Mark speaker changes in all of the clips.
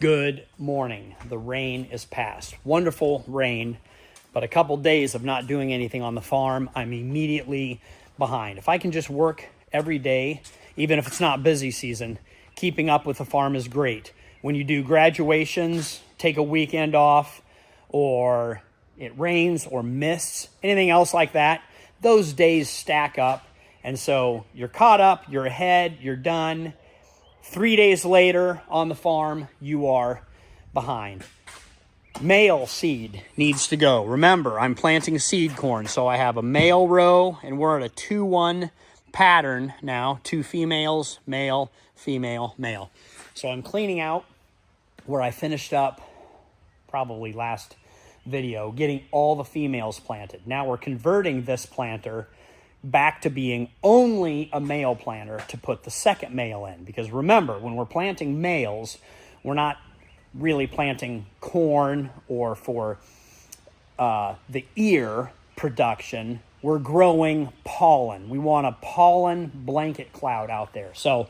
Speaker 1: Good morning. The rain is past. Wonderful rain, but a couple days of not doing anything on the farm, I'm immediately behind. If I can just work every day, even if it's not busy season, keeping up with the farm is great. When you do graduations, take a weekend off, or it rains or mists, anything else like that, those days stack up. And so you're caught up, you're ahead, you're done. 3 days later on the farm, you are behind. Male seed needs to go. Remember, I'm planting seed corn, so I have a male row, and we're at a 2-1 pattern now. 2 females, male, female, male. So I'm cleaning out where I finished up probably last video, getting all the females planted. Now we're converting this planter back to being only a male planter to put the second male in. Because remember, when we're planting males, we're not really planting corn or for the ear production. We're growing pollen. We want a pollen blanket cloud out there. So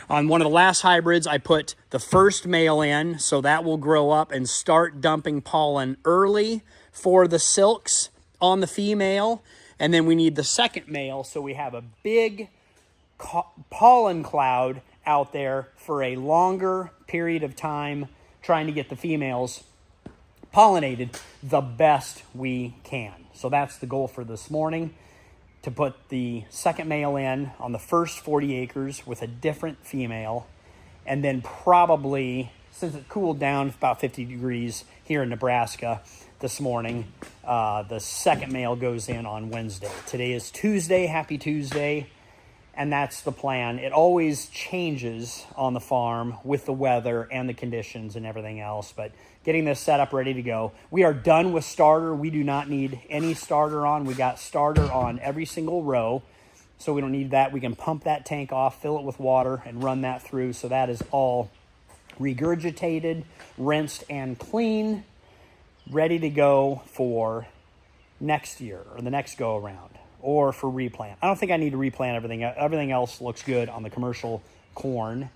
Speaker 1: on one of the last hybrids, I put the first male in, so that will grow up and start dumping pollen early for the silks on the female. And then we need the second male, so we have a big pollen cloud out there for a longer period of time, trying to get the females pollinated the best we can. So that's the goal for this morning, to put the second male in on the first 40 acres with a different female. And then probably, since it cooled down about 50 degrees here in Nebraska this morning, the second male goes in on Wednesday. Today is Tuesday, happy Tuesday, and that's the plan. It always changes on the farm with the weather and the conditions and everything else, but getting this set up ready to go. We are done with starter. We do not need any starter on. We got starter on every single row, so we don't need that. We can pump that tank off, fill it with water, and run that through. So that is all regurgitated, rinsed, and clean, ready to go for next year or the next go around, or for replant. I don't think I need to replant everything. Everything else looks good on the commercial corn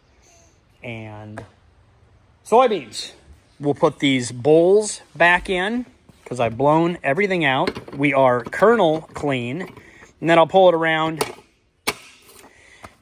Speaker 1: and soybeans. We'll put these bowls back in because I've blown everything out. We are kernel clean, and then I'll pull it around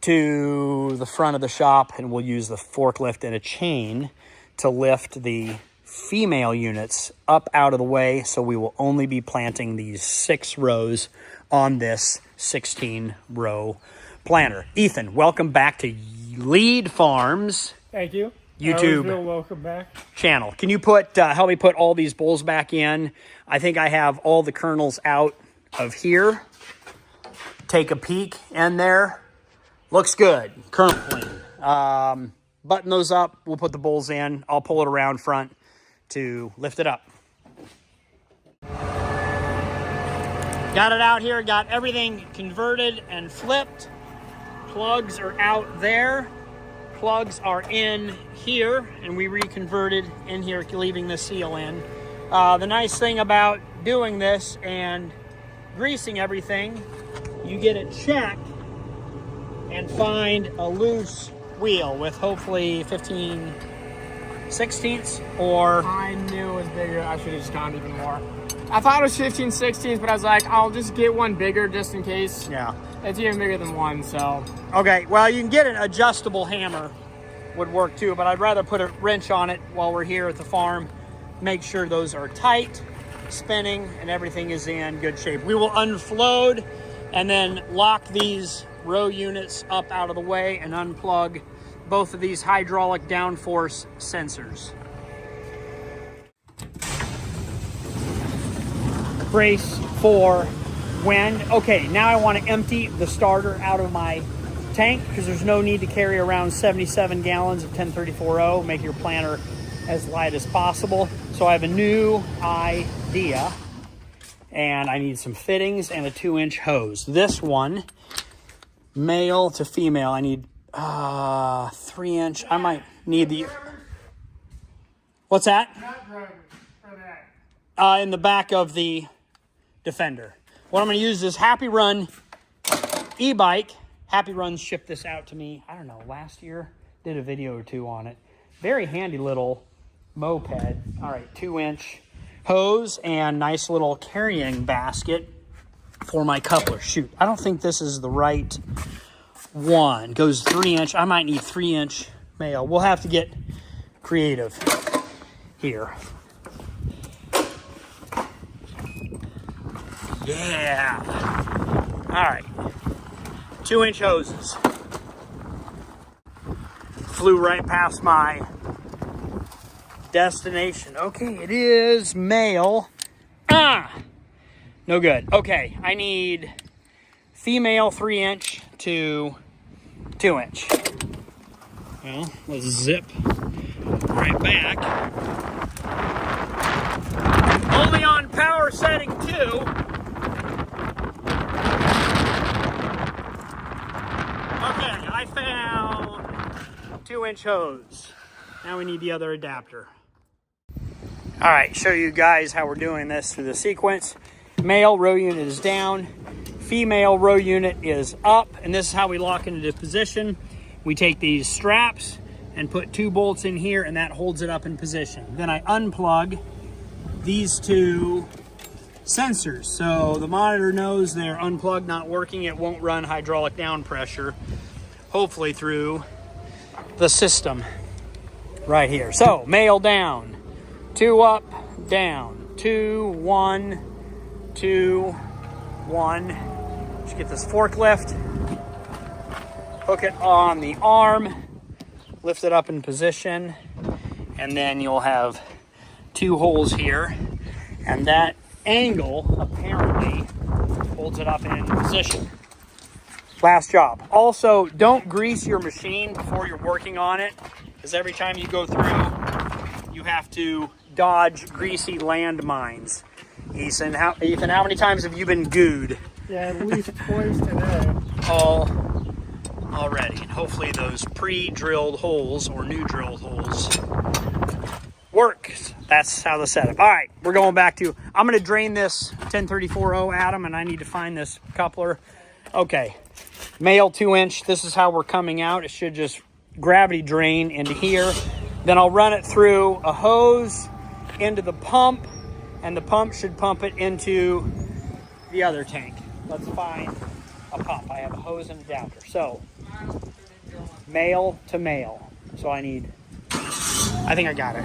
Speaker 1: to the front of the shop, and we'll use the forklift and a chain to lift the female units up out of the way, so we will only be planting these 6 rows on this 16-row planter. Ethan, welcome back to Lead Farms.
Speaker 2: Thank you.
Speaker 1: YouTube
Speaker 2: welcome back.
Speaker 1: Channel. Can you put help me put all these bowls back in? I think I have all the kernels out of here. Take a peek in there. Looks good. Kernel clean. Button those up. We'll put the bowls in. I'll pull it around front to lift it up. Got it out here, got everything converted and flipped. Plugs are out there. Plugs are in here, and we reconverted in here, leaving the seal in. The nice thing about doing this and greasing everything, you get it checked and find a loose wheel with hopefully 15/16 or...
Speaker 2: I knew it was bigger. I should have just gone even more. I thought it was 15/16, but I was like, I'll just get one bigger just in case.
Speaker 1: Yeah.
Speaker 2: It's even bigger than one, so.
Speaker 1: Okay, well, you can get an adjustable hammer. Would work too, but I'd rather put a wrench on it while we're here at the farm. Make sure those are tight, spinning, and everything is in good shape. We will unfloat and then lock these row units up out of the way and unplug both of these hydraulic downforce sensors. Brace for wind. Okay, now I want to empty the starter out of my tank because there's no need to carry around 77 gallons of 1034O. Make your planter as light as possible. So I have a new idea, and I need some fittings and a 2-inch hose. This one, male to female, I need 3-inch. I might need the... What's that? In the back of the Defender. What I'm going to use is happyrun e-bike. happyrun shipped this out to me, I don't know, last year. Did a video or two on it. Very handy little moped. All right, 2-inch hose and nice little carrying basket for my coupler. Shoot, I don't think this is the right one. Goes 3-inch. I might need 3-inch male. We'll have to get creative here. Yeah. All right. 2-inch hoses. Flew right past my destination. Okay, it is male. No good. Okay, I need female 3-inch to 2-inch. Well, let's zip right back. Only on power setting 2. Okay, I found 2-inch hose. Now we need the other adapter. All right, show you guys how we're doing this through the sequence. Male row unit is down, female row unit is up, and this is how we lock into position. We take these straps and put 2 bolts in here, and that holds it up in position. Then I unplug these 2 sensors. So the monitor knows they're unplugged, not working. It won't run hydraulic down pressure, hopefully through the system right here. So male down, 2 up, down, 2, 1, 2, 1. Just get this forklift, hook it on the arm, lift it up in position, and then you'll have 2 holes here, and that angle apparently holds it up in position. Last job. Also, don't grease your machine before you're working on it, because every time you go through, you have to dodge greasy landmines. Ethan, how many times have you been gooed?
Speaker 2: Yeah, at least twice today.
Speaker 1: Already. And hopefully those pre-drilled holes or new drilled holes work. That's how the setup. All right, we're going back to, I'm going to drain this 1034.0, Adam, and I need to find this coupler. Okay, male 2-inch. This is how we're coming out. It should just gravity drain into here. Then I'll run it through a hose into the pump, and the pump should pump it into the other tank. Let's find a pump. I have a hose and adapter. So, male to male. So I think I got it.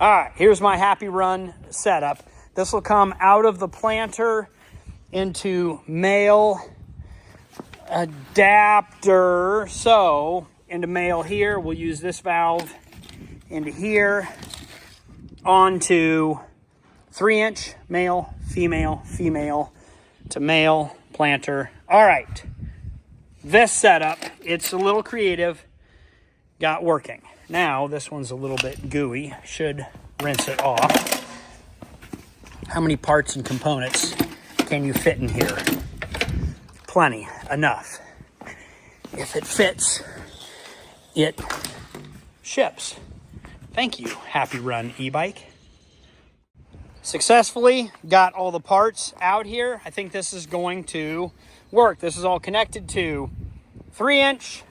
Speaker 1: All right, here's my happy run setup. This will come out of the planter into male adapter. So, into male here, we'll use this valve into here, onto 3-inch male, female, female to male planter. All right, this setup, it's a little creative, got working. Now, this one's a little bit gooey, should rinse it off. How many parts and components can you fit in here? Plenty, enough. If it fits, it ships. Thank you, Happy Run e-bike. Successfully got all the parts out here. I think this is going to work. This is all connected to 3-inch,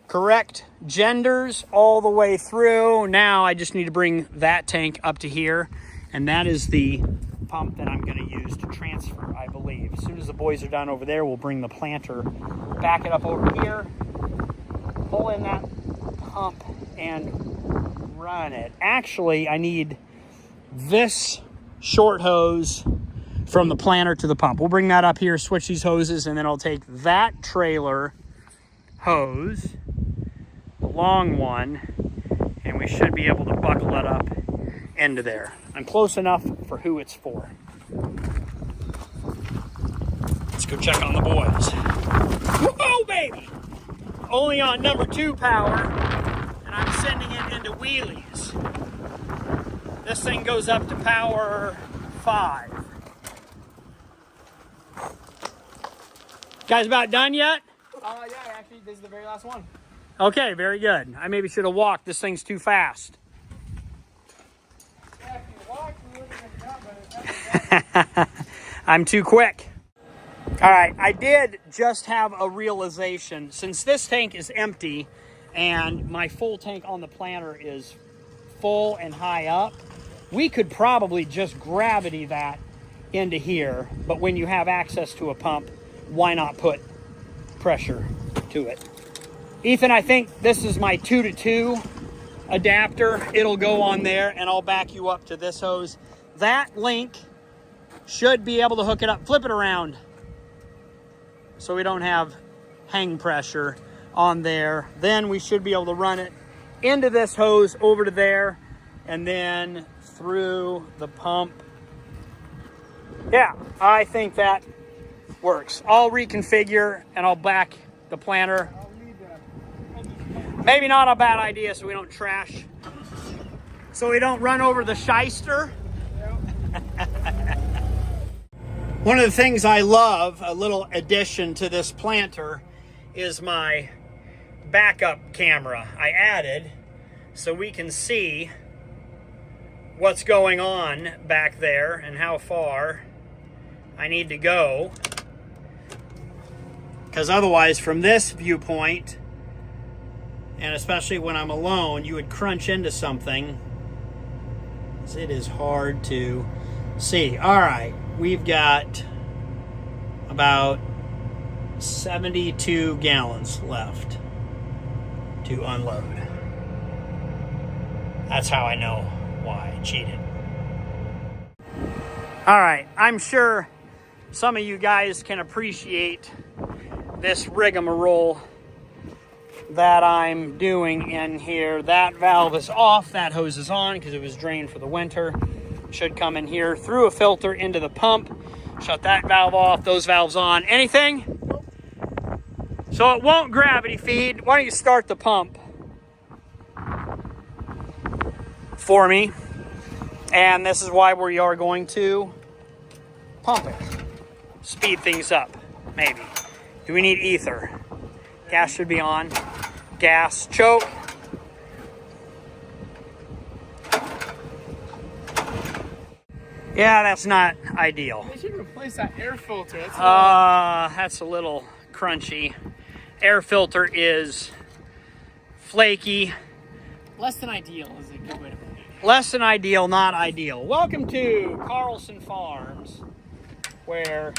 Speaker 1: correct genders all the way through. Now I just need to bring that tank up to here, and that is the pump that I'm going to use to transfer, I believe. As soon as the boys are done over there, we'll bring the planter, back it up over here, pull in that pump, and run it. Actually, I need this short hose from the planter to the pump. We'll bring that up here, switch these hoses, and then I'll take that trailer hose, the long one, and we should be able to buckle it up into there. I'm close enough for who it's for. Let's go check on the boys. Whoa, baby! Only on number 2 power, and I'm sending it into wheelies. This thing goes up to power 5. Guys about done yet?
Speaker 2: Yeah, actually, this is the very last one.
Speaker 1: Okay, very good. I maybe should have walked. This thing's too fast.
Speaker 2: Yeah, if you walk, you would have been done,
Speaker 1: I'm too quick. All right, I did just have a realization. Since this tank is empty and my full tank on the planter is full and high up, we could probably just gravity that into here. But when you have access to a pump, why not put pressure to it? Ethan, I think this is my 2-to-2 adapter. It'll go on there, and I'll back you up to this hose. That link should be able to hook it up. Flip it around so we don't have hang pressure on there. Then we should be able to run it into this hose over to there, and then through the pump. Yeah, I think that works. I'll reconfigure and I'll back the planter. Maybe not a bad idea, so we don't trash, so we don't run over the shyster. One of the things I love, a little addition to this planter, is my backup camera I added so we can see what's going on back there and how far I need to go. Because otherwise, from this viewpoint, and especially when I'm alone, you would crunch into something. It is hard to see. All right, we've got about 72 gallons left to unload. That's how I know why I cheated. All right, I'm sure some of you guys can appreciate this rigmarole that I'm doing in here. That valve is off, that hose is on because it was drained for the winter. Should come in here through a filter into the pump. Shut that valve off, those valves on. Anything? Nope. So it won't gravity feed. Why don't you start the pump for me? And this is why we are going to pump it. Speed things up, maybe. Do we need ether? Gas should be on. Gas, choke. Yeah, that's not ideal.
Speaker 2: They should replace that air filter.
Speaker 1: That's a little crunchy. Air filter is flaky.
Speaker 2: Less than ideal is a good way to put it.
Speaker 1: Less than ideal, not ideal. Welcome to Carlson Farms, where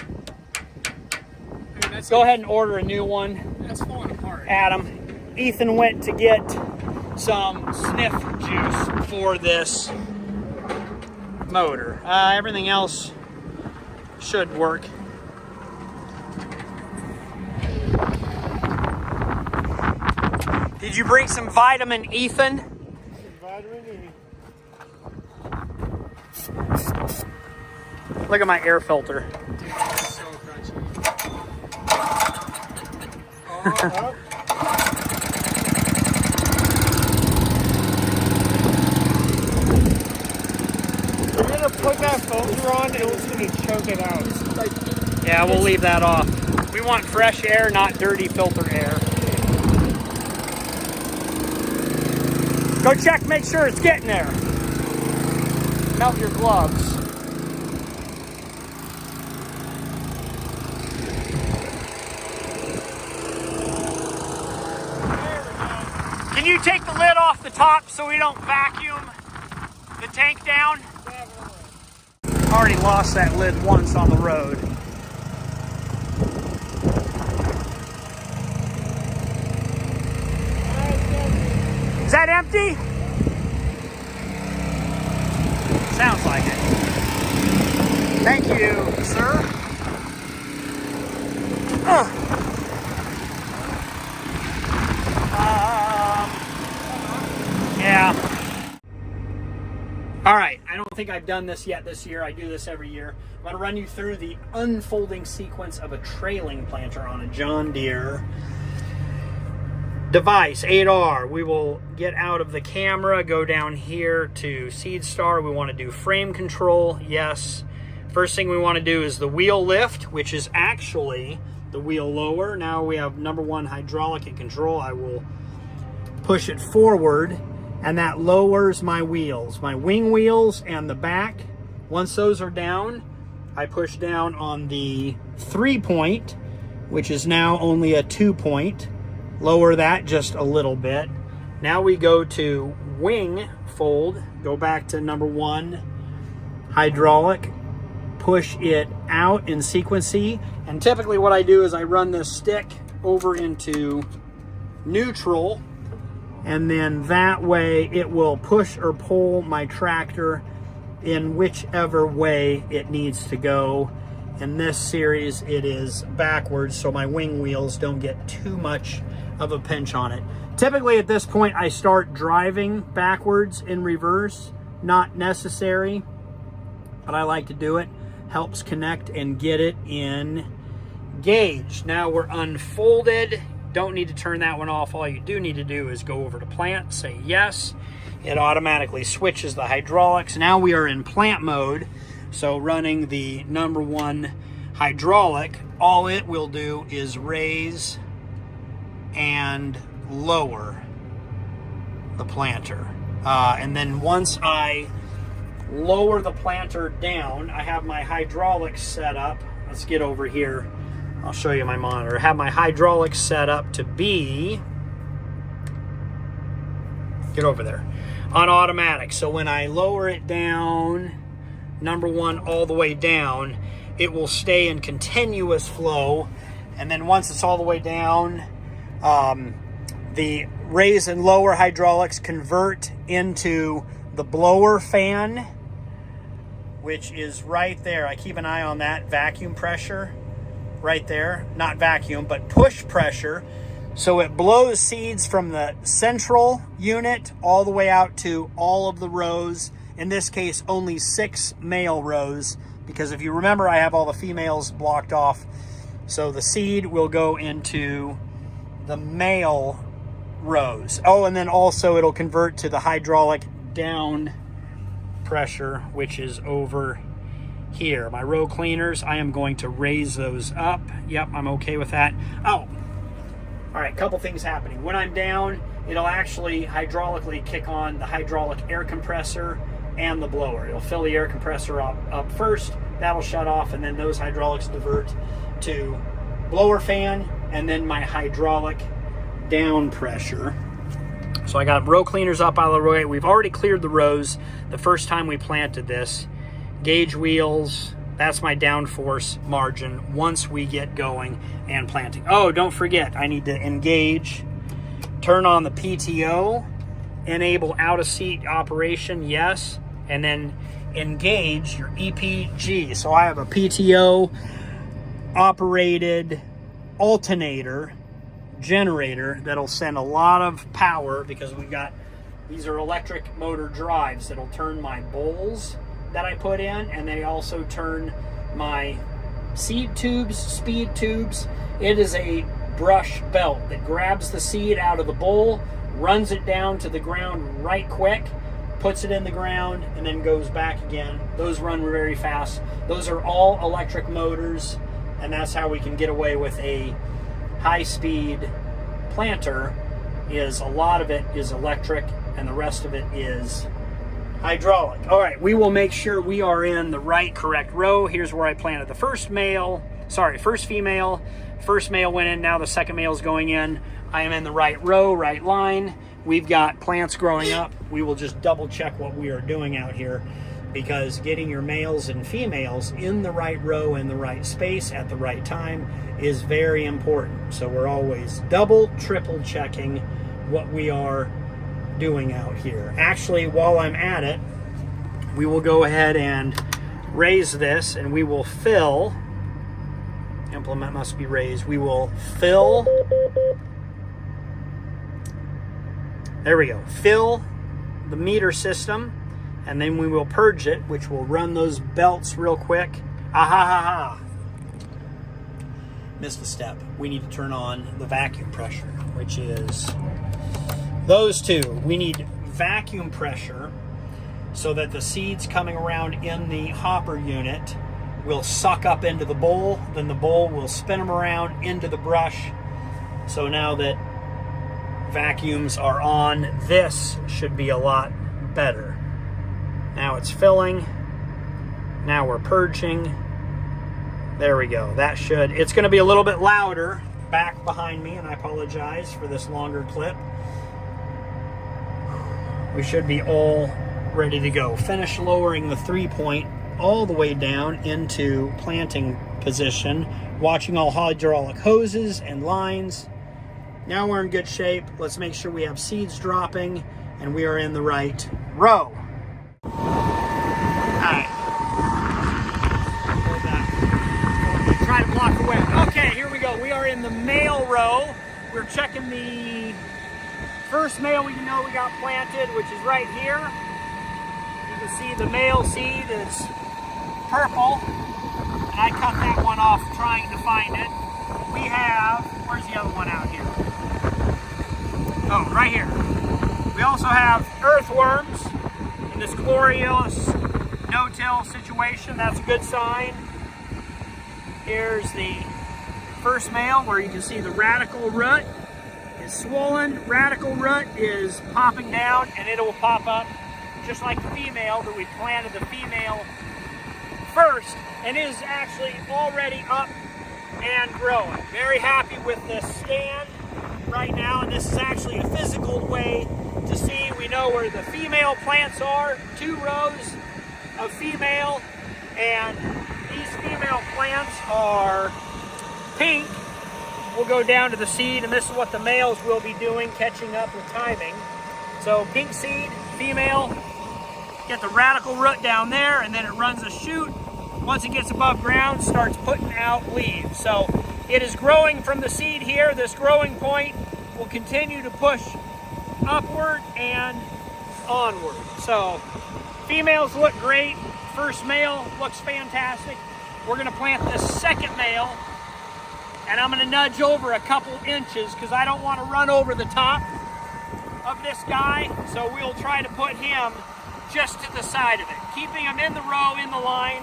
Speaker 1: go ahead and order a new one.
Speaker 2: That's falling apart.
Speaker 1: Adam. Ethan went to get some sniff juice for this motor. Everything else should work. Did you bring some vitamin, Ethan?
Speaker 2: Vitamin E.
Speaker 1: Look at my air filter.
Speaker 2: Dude, it's so crunchy. You're gonna put that filter on, it was gonna choke it out.
Speaker 1: Yeah, we'll leave that off. We want fresh air, not dirty filter air. Go check, make sure it's getting there. Melt your gloves. Can you take the lid off the top so we don't vacuum the tank down? Already lost that lid once on the road. Is that empty? Sounds like it. Thank you, sir. Yeah. All right, I don't think I've done this yet this year. I do this every year. I'm going to run you through the unfolding sequence of a trailing planter on a John Deere device, 8R. We will get out of the camera, go down here to Seed Star. We want to do frame control, yes. First thing we want to do is the wheel lift, which is actually the wheel lower. Now we have number one hydraulic and control. I will push it forward, and that lowers my wheels, my wing wheels and the back. Once those are down, I push down on the 3-point, which is now only a 2-point. Lower that just a little bit. Now we go to wing fold, go back to number 1, hydraulic, push it out in sequency. And typically what I do is I run this stick over into neutral, and then that way it will push or pull my tractor in whichever way it needs to go. In this series, it is backwards, so my wing wheels don't get too much of a pinch on it. Typically at this point, I start driving backwards in reverse. Not necessary, but I like to do it. Helps connect and get it in gauge. Now we're unfolded. Don't need to turn that one off. All you do need to do is go over to plant, say yes. It automatically switches the hydraulics. Now we are in plant mode. So running the number 1 hydraulic, all it will do is raise and lower the planter. And then once I lower the planter down, I have my hydraulics set up. Let's get over here. I'll show you my monitor. I have my hydraulics set up to be, get over there, on automatic. So when I lower it down, number 1 all the way down, it will stay in continuous flow. And then once it's all the way down, the raise and lower hydraulics convert into the blower fan, which is right there. I keep an eye on that vacuum pressure right there. Not vacuum, but push pressure. So it blows seeds from the central unit all the way out to all of the rows. In this case, only 6 male rows, because if you remember, I have all the females blocked off. So the seed will go into the male rows. Oh, and then also it'll convert to the hydraulic down pressure, which is over here. My row cleaners, I am going to raise those up. Yep, I'm okay with that. Oh, all right, couple things happening. When I'm down, it'll actually hydraulically kick on the hydraulic air compressor and the blower. It'll fill the air compressor up first, that'll shut off, and then those hydraulics divert to blower fan, and then my hydraulic down pressure. So I got row cleaners up out of the way. We've already cleared the rows the first time we planted this. Gauge wheels, that's my downforce margin once we get going and planting. Oh, don't forget, I need to engage, turn on the PTO, enable out of seat operation, yes, and then engage your EPG. So I have a PTO operated alternator generator that'll send a lot of power, because we've got, these are electric motor drives that'll turn my bowls that I put in, and they also turn my seed tubes, speed tubes. It is a brush belt that grabs the seed out of the bowl, runs it down to the ground right quick, puts it in the ground, and then goes back again. Those run very fast. Those are all electric motors, and that's how we can get away with a high-speed planter. Is a lot of it is electric, and the rest of it is hydraulic. All right, we will make sure we are in the right correct row. Here's where I planted the first female. First male went in, now the second male is going in. I am in the right row, right line. We've got plants growing up. We will just double check what we are doing out here, because getting your males and females in the right row, in the right space, at the right time is very important. So we're always double, triple checking what we are doing out here. Actually, while I'm at it, we will go ahead and raise this, and we will fill, implement must be raised, we will fill, there we go, fill the meter system, and then we will purge it, which will run those belts real quick. Missed a step. We need to turn on the vacuum pressure, which is those two. We need vacuum pressure so that the seeds coming around in the hopper unit will suck up into the bowl, then the bowl will spin them around into the brush. So now that vacuums are on, this should be a lot better. Now it's filling. Now we're purging. There we go. That should, it's going to be a little bit louder back behind me, and I apologize for this longer clip. we should be all ready to go. Finish lowering the 3-point all the way down into planting position, watching all hydraulic hoses and lines. Now we're in good shape. Let's make sure we have seeds dropping and we are in the right row. All right. Try to block the wind. Okay, here we go. We are in the male row. We're checking the first male we know we got planted, which is right here. You can see the male seed is purple, and I cut that one off trying to find it. We have, where's the other one out here? Oh, right here. We also have earthworms in this glorious no-till situation. That's a good sign. Here's the first male where you can see the radical root is swollen. Radical root is popping down, and it will pop up just like the female, that we planted the female first, and it is actually already up and growing. Very happy with this stand right now, and this is actually a physical way to see. We know where the female plants are, 2 rows of female, and these female plants are pink. We'll go down to the seed, and this is what the males will be doing, catching up with timing. So pink seed, female, get the radical root down there, and then it runs a shoot. Once it gets above ground, starts putting out leaves. So it is growing from the seed here. This growing point will continue to push upward and onward. So females look great. First male looks fantastic. We're gonna plant this second male, and I'm gonna nudge over a couple inches because I don't want to run over the top of this guy. So we'll try to put him just to the side of it, keeping him in the row, in the line,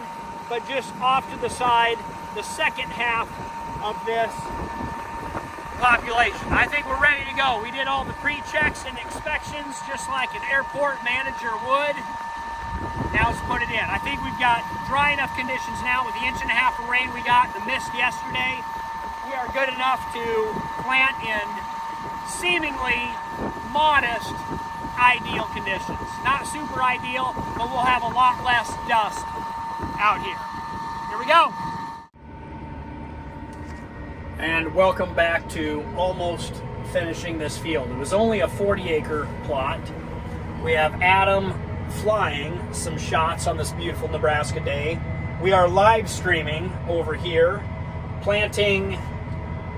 Speaker 1: but just off to the side, the second half of this population. I think we're ready to go. We did all the pre-checks and inspections just like an airport manager would. Now let's put it in. I think we've got dry enough conditions now with the 1.5 inches of rain we got, the mist yesterday. We are good enough to plant in seemingly modest ideal conditions. Not super ideal, but we'll have a lot less dust out here. Here we go. And welcome back to almost finishing this field. It was only a 40-acre plot. We have Adam flying some shots on this beautiful Nebraska day. We are live streaming over here, planting,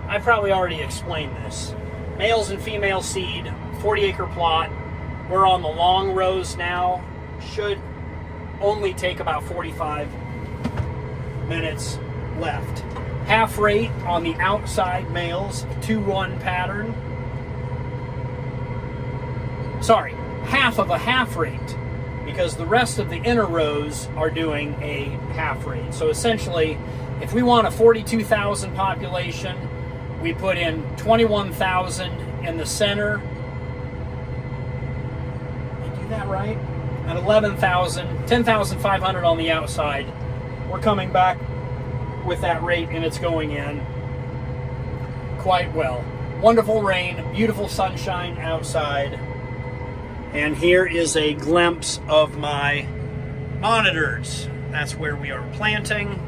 Speaker 1: I probably already explained this, males and female seed, 40-acre plot. We're on the long rows now. Should only take about 45 minutes left. Half rate on the outside males, 2-1 pattern. Sorry, half of a half rate, because the rest of the inner rows are doing a half rate. So essentially, if we want a 42,000 population, we put in 21,000 in the center. Did I do that right? And 11,000, 10,500 on the outside. We're coming back with that rate, and it's going in quite well. Wonderful rain, beautiful sunshine outside. And here is a glimpse of my monitors. That's where we are planting.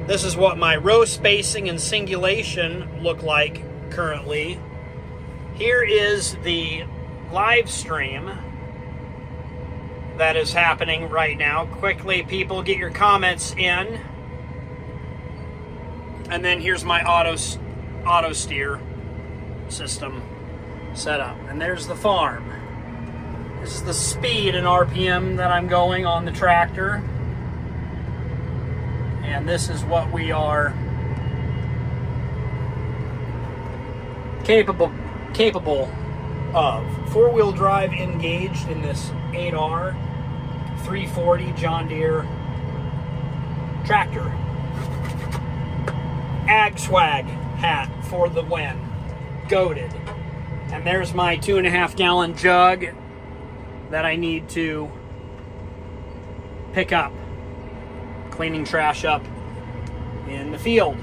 Speaker 1: This is what my row spacing and singulation look like currently. Here is the live stream that is happening right now. Quickly, people, get your comments in. And then here's my auto steer system set up. And there's the farm. This is the speed and RPM that I'm going on the tractor. And this is what we are capable of. 4-wheel drive engaged in this 8R 340 John Deere tractor. Ag swag hat for the win. Goated. And there's my 2.5 gallon jug that I need to pick up. Cleaning trash up in the field.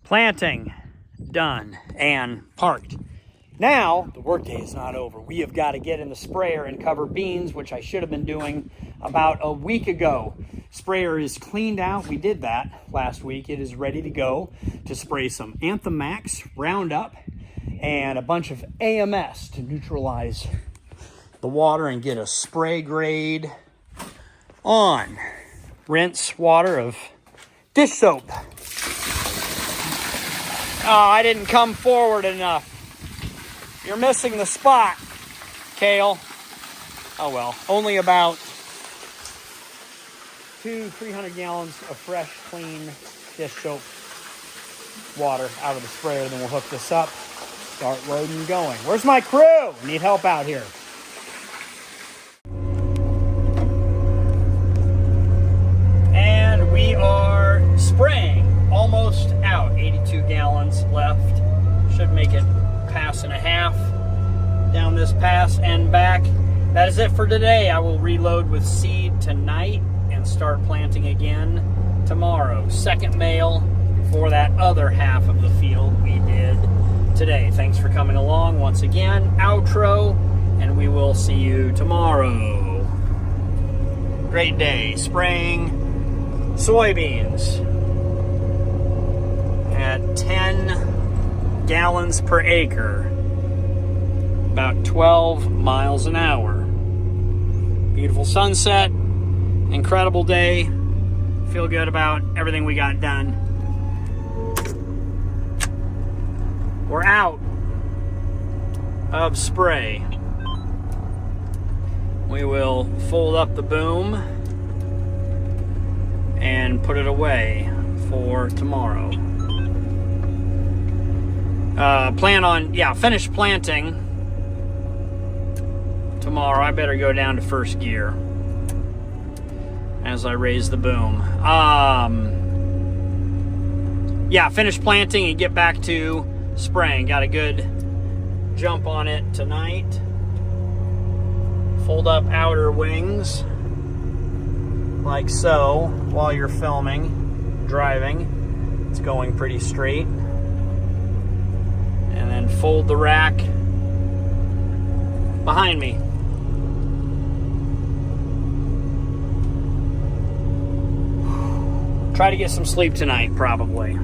Speaker 1: Planting done and parked. Now, the workday is not over. We have got to get in the sprayer and cover beans, which I should have been doing about a week ago. Sprayer is cleaned out. We did that last week. It is ready to go to spray some Anthem Max, Roundup, and a bunch of AMS to neutralize the water and get a spray grade on. Rinse water of dish soap. Oh, I didn't come forward enough. You're missing the spot, Kale. Oh well, only about 200-300 gallons of fresh, clean dish soap water out of the sprayer. Then we'll hook this up, start loading and going. Where's my crew? Need help out here. And we are spraying. Almost out. 82 gallons left. Should make it pass and a half down this pass and back. That is it for today. I will reload with seed tonight and start planting again tomorrow. Second mail for that other half of the field we did today. Thanks for coming along once again. Outro, and we will see you tomorrow. Great day. Spraying soybeans at 10 gallons per acre, about 12 miles an hour. Beautiful sunset, incredible day. Feel good about everything we got done. We're out of spray. We will fold up the boom and put it away for tomorrow. Plan on, finish planting tomorrow. I better go down to first gear as I raise the boom. Finish planting and get back to spraying. Got a good jump on it tonight. Fold up outer wings like so while you're filming, driving. It's going pretty straight. And then fold the rack behind me. Try to get some sleep tonight, probably.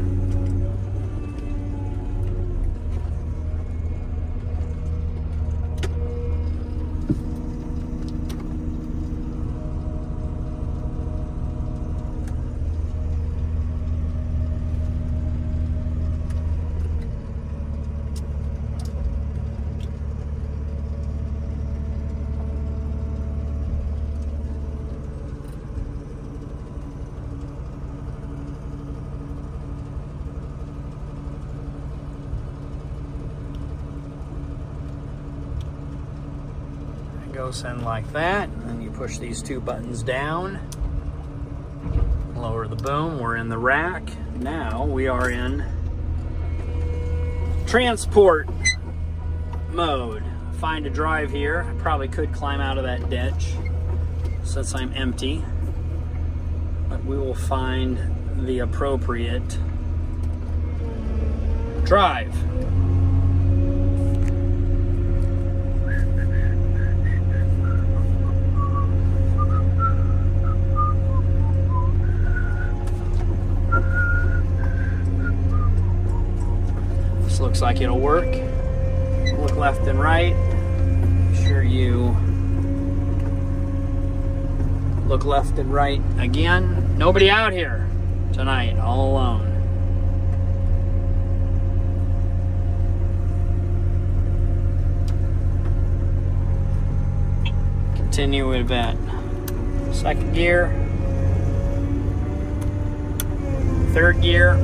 Speaker 1: Goes in like that, and then you push these two buttons down, lower the boom. We're in the rack. Now we are in transport mode. Find a drive here. I probably could climb out of that ditch since I'm empty, but we will find the appropriate drive. Looks like it'll work. Look left and right. Make sure you look left and right again. Nobody out here tonight, all alone. Continue with that. Second gear. Third gear.